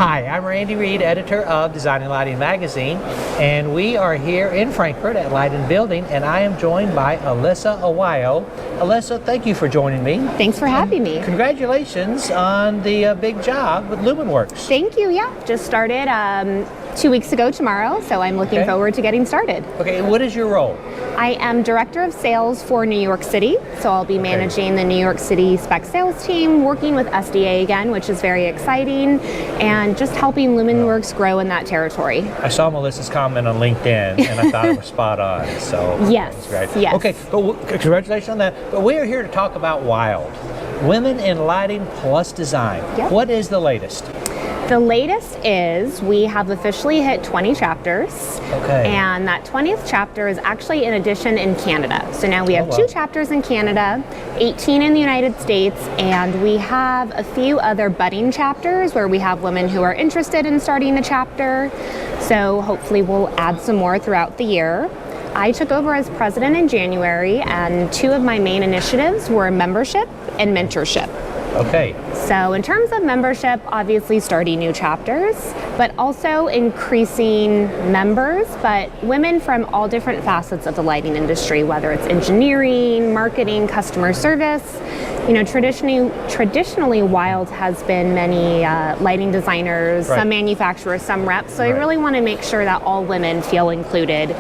Hi, I'm Reid, editor of Design and Lighting Magazine, and we are here in Frankfurt at Light & Building, and I am joined by Alessa Aguayo. Alessa, thank you for joining me. Thanks for having me. Congratulations on the big job with Lumenwerx. Thank you, yeah. Just started 2 weeks ago tomorrow, so I'm looking forward to getting started. Okay, what is your role? I am Director of Sales for New York City, so I'll be managing the New York City spec sales team, working with SDA again, which is very exciting, and just helping Lumenwerx grow in that territory. I saw Melissa's comment on LinkedIn, and I thought it was spot on, so yes, great. Yes. Okay, but congratulations on that. But we are here to talk about W.I.L.D, Women in Lighting Plus Design. Yep. What is the latest? The latest is we have officially hit 20 chapters, and that 20th chapter is actually an addition in Canada. So now we have 2 chapters in Canada, 18 in the United States, and we have a few other budding chapters where we have women who are interested in starting a chapter. So hopefully we'll add some more throughout the year. I took over as president in January, and 2 of my main initiatives were membership and mentorship. Okay. So in terms of membership, obviously starting new chapters, but also increasing members, but women from all different facets of the lighting industry, whether it's engineering, marketing, customer service. You know, traditionally W.I.L.D has been many lighting designers, some manufacturers, some reps, so I really want to make sure that all women feel included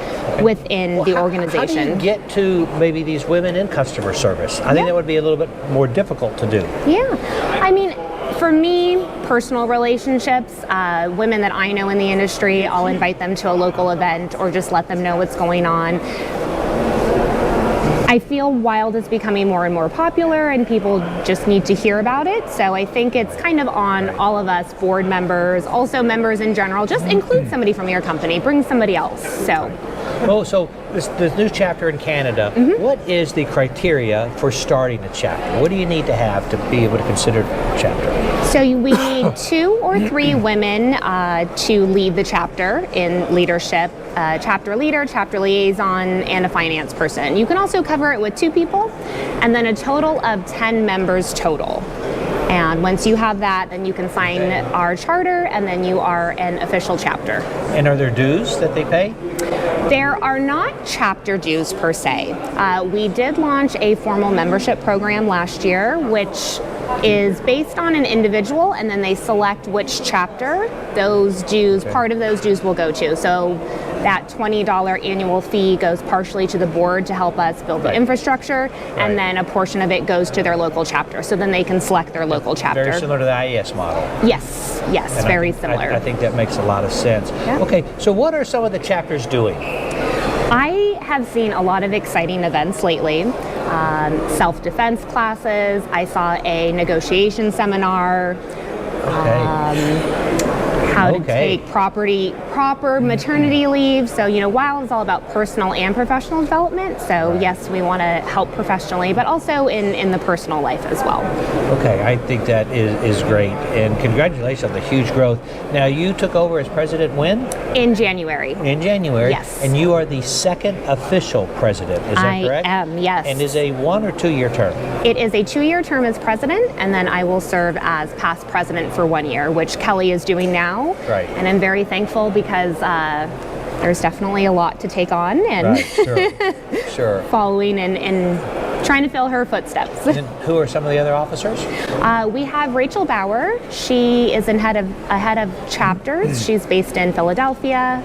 within the organization. How do you get to maybe these women in customer service? I think that would be a little bit more difficult to do. Yeah, I mean, for me, personal relationships, women that I know in the industry, I'll invite them to a local event or just let them know what's going on. I feel W.I.L.D is becoming more and more popular and people just need to hear about it. So I think it's kind of on all of us, board members, also members in general, just include somebody from your company, bring somebody else. So this new chapter in Canada, what is the criteria for starting a chapter? What do you need to have to be able to consider a chapter? So we need 2 or 3 women to lead the chapter in leadership, chapter leader, chapter liaison, and a finance person. You can also cover it with 2 people, and then a total of 10 members total. And once you have that, then you can sign our charter, and then you are an official chapter. And are there dues that they pay? There are not chapter dues per se. We did launch a formal membership program last year, which is based on an individual, and then they select which chapter those dues, part of those dues will go to. So that $20 annual fee goes partially to the board to help us build the infrastructure, and then a portion of it goes to their local chapter. So then they can select their local chapter. Very similar to the IES model. Yes, yes, and very similar. I think that makes a lot of sense. Yeah. Okay, so what are some of the chapters doing? I have seen a lot of exciting events lately. Self-defense classes. I saw a negotiation seminar. How to take proper maternity leave. So, you know, W.I.L.D is all about personal and professional development. So, yes, we want to help professionally, but also in the personal life as well. Okay, I think that is great. And congratulations on the huge growth. Now, you took over as president when? In January. In January? Yes. And you are the 2nd official president, is that correct? I am, yes. And is a 1 or 2 year term? It is a 2-year term as president, and then I will serve as past president for 1 year, which Kelly is doing now. Right. And I'm very thankful because there's definitely a lot to take on, and sure. Following and trying to fill her footsteps. And who are some of the other officers? We have Rachel Bauer. She is a head of chapters. She's based in Philadelphia.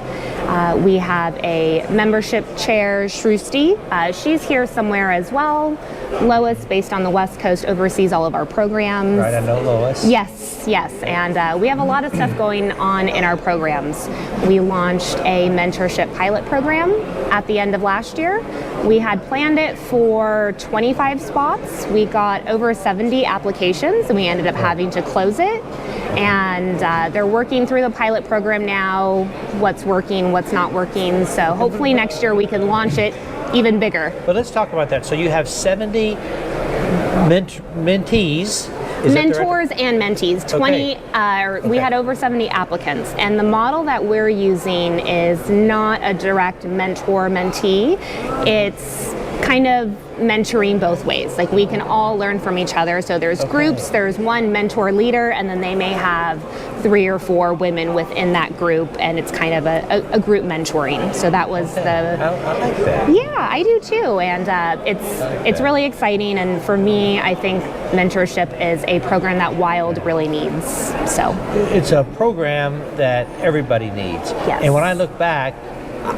We have a membership chair, Shrusti. She's here somewhere as well. Lois, based on the West Coast, oversees all of our programs. Right, I know Lois. Yes, and we have a lot of stuff going on in our programs. We launched a mentorship pilot program at the end of last year. We had planned it for 25 spots. We got over 70 applications, and we ended up having to close it. And they're working through the pilot program now, what's working, what's not working. So hopefully next year we can launch it even bigger. But let's talk about that. So you have 70 mentees. Mentors and mentees. 20. We had over 70 applicants, and the model that we're using is not a direct mentor-mentee. It's kind of mentoring both ways. Like we can all learn from each other. So there's groups, there's one mentor leader, and then they may have 3 or 4 women within that group, and it's kind of a group mentoring. So that was I like that. Yeah, I do too, and it's really exciting. And for me, I think mentorship is a program that W.I.L.D really needs. So it's a program that everybody needs. Yes. And when I look back,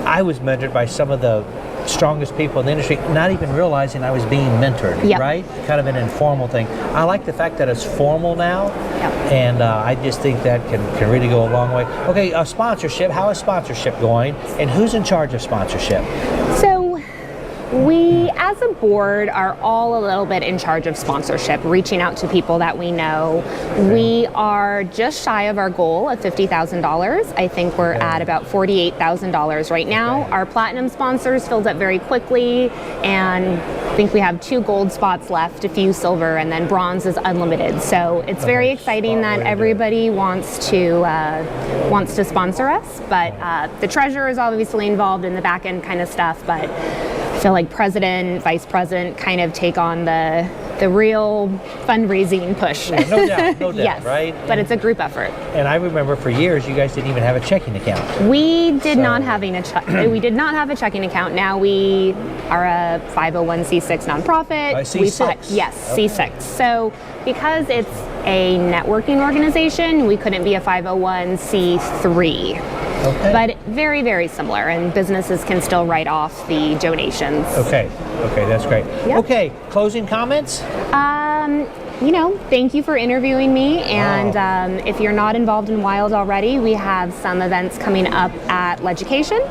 I was mentored by some of the strongest people in the industry, not even realizing I was being mentored, Yep. right? Kind of an informal thing. I like the fact that it's formal now, Yep. and I just think that can really go a long way. Okay, sponsorship. How is sponsorship going, and who's in charge of sponsorship? So we, as a board, are all a little bit in charge of sponsorship, reaching out to people that we know. We are just shy of our goal of $50,000. I think we're at about $48,000 right now. Our platinum sponsors filled up very quickly, and I think we have 2 gold spots left, a few silver, and then bronze is unlimited. So it's very exciting that everybody wants to sponsor us. But the treasurer is obviously involved in the back end kind of stuff, but I feel like president, vice president kind of take on the real fundraising push. Yeah, no doubt, yes, right? But it's a group effort. And I remember for years you guys didn't even have a checking account. We did not having we did not have a checking account. Now we are a 501c6 nonprofit. C6? Yes, C6. So because it's a networking organization, we couldn't be a 501c3. Okay. But very, very similar, and businesses can still write off the donations. Okay, that's great. Yep. Okay, closing comments? Thank you for interviewing me, and if you're not involved in W.I.L.D already, we have some events coming up at Leducation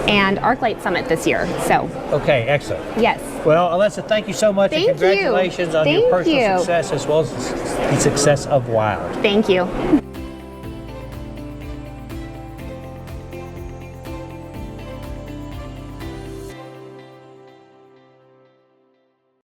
and ArcLight Summit this year. So. Okay, excellent. Yes. Well, Alessa, thank you so much, and congratulations on your personal success as well as the success of W.I.L.D. Thank you.